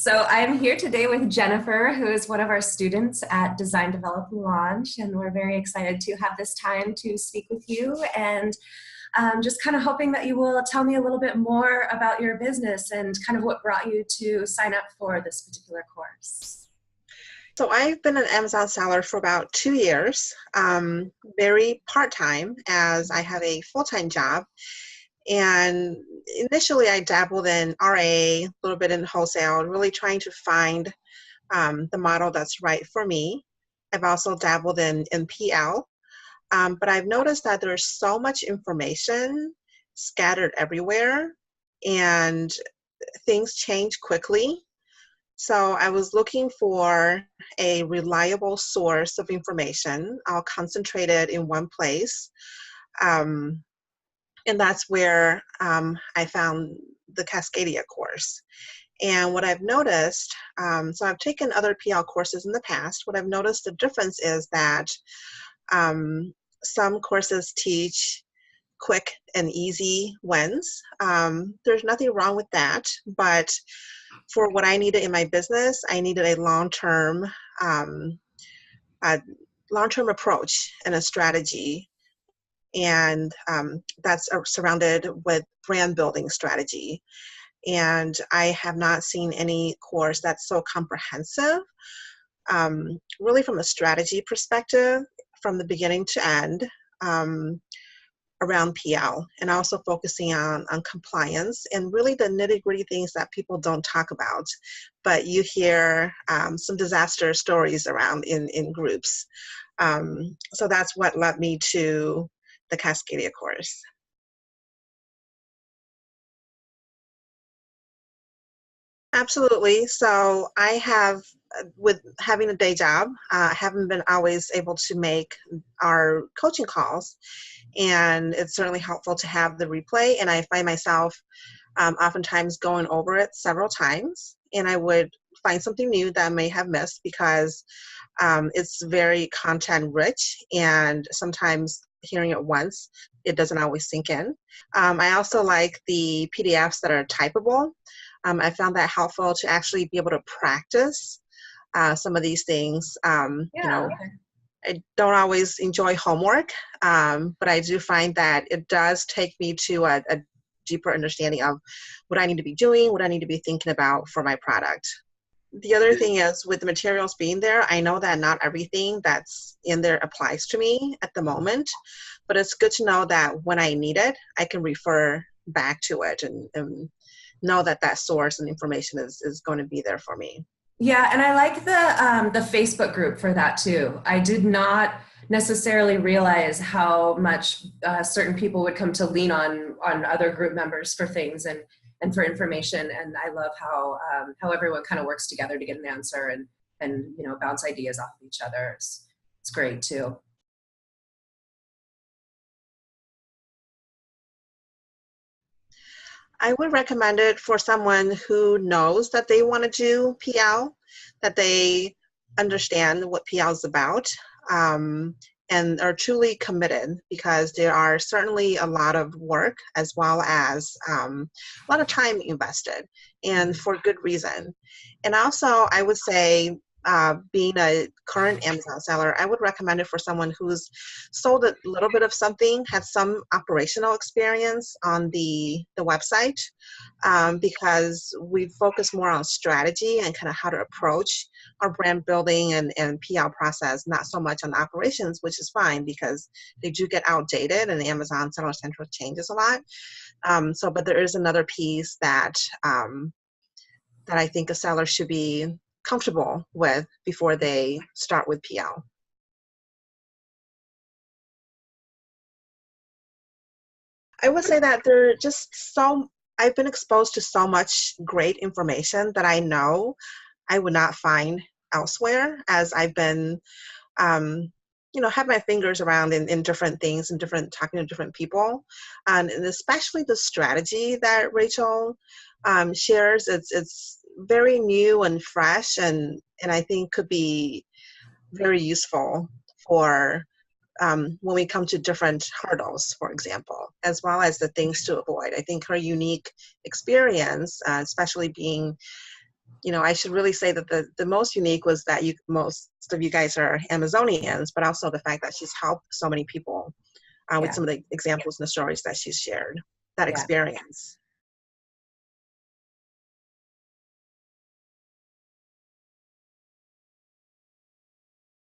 So I'm here today with Jennifer, who is one of our students at Design, Develop, and Launch, and we're very excited to have this time to speak with you and just kind of hoping that you will tell me a little bit more about your business and kind of what brought you to sign up for this particular course. So I've been an Amazon seller for about 2 years, very part-time as I have a full-time job. And initially I dabbled in RA, a little bit in wholesale, really trying to find the model that's right for me. I've also dabbled in PL, but I've noticed that there's so much information scattered everywhere and things change quickly. So I was looking for a reliable source of information, all concentrated in one place. And that's where I found the Cascadia course. And what I've noticed, so I've taken other PL courses in the past. What I've noticed the difference is that some courses teach quick and easy wins. There's nothing wrong with that, but for what I needed in my business, I needed a long-term approach and a strategy. And that's surrounded with brand building strategy. And I have not seen any course that's so comprehensive, really from a strategy perspective, from the beginning to end, around PL, and also focusing on compliance and really the nitty-gritty things that people don't talk about, but you hear some disaster stories around in groups. So that's what led me to the Cascadia course. Absolutely. So I have, with having a day job, haven't been always able to make our coaching calls, and it's certainly helpful to have the replay, and I find myself oftentimes going over it several times, and I would find something new that I may have missed because it's very content rich, and sometimes hearing it once, it doesn't always sink in. I also like the PDFs that are typable. I found that helpful to actually be able to practice some of these things. I don't always enjoy homework, but I do find that it does take me to a deeper understanding of what I need to be doing, what I need to be thinking about for my product. The other thing is, with the materials being there, I know that not everything that's in there applies to me at the moment, but it's good to know that when I need it, I can refer back to it and know that that source and information is going to be there for me. Yeah, and I like the Facebook group for that too. I did not necessarily realize how much certain people would come to lean on other group members for things and for information. And I love how everyone kind of works together to get an answer and bounce ideas off of each other. It's great too. I would recommend it for someone who knows that they want to do PL, that they understand what PL is about, and are truly committed, because there are certainly a lot of work as well as a lot of time invested, and for good reason. And also, I would say, being a current Amazon seller, I would recommend it for someone who's sold a little bit of something, had some operational experience on the website, because we focus more on strategy and kind of how to approach our brand building and PL process, not so much on operations, which is fine because they do get outdated and Amazon Seller Central changes a lot. But there is another piece that I think a seller should be comfortable with before they start with PL. I would say that I've been exposed to so much great information that I know I would not find elsewhere, as I've been, have my fingers around in different things and talking to different people. And especially the strategy that Rachel shares, it's very new and fresh, and I think could be very useful for when we come to different hurdles, for example, as well as the things to avoid. I think her unique experience, especially being, I should really say that the most unique was that most of you guys are Amazonians, but also the fact that she's helped so many people with Yeah. some of the examples and the stories that she's shared, that Yeah. experience.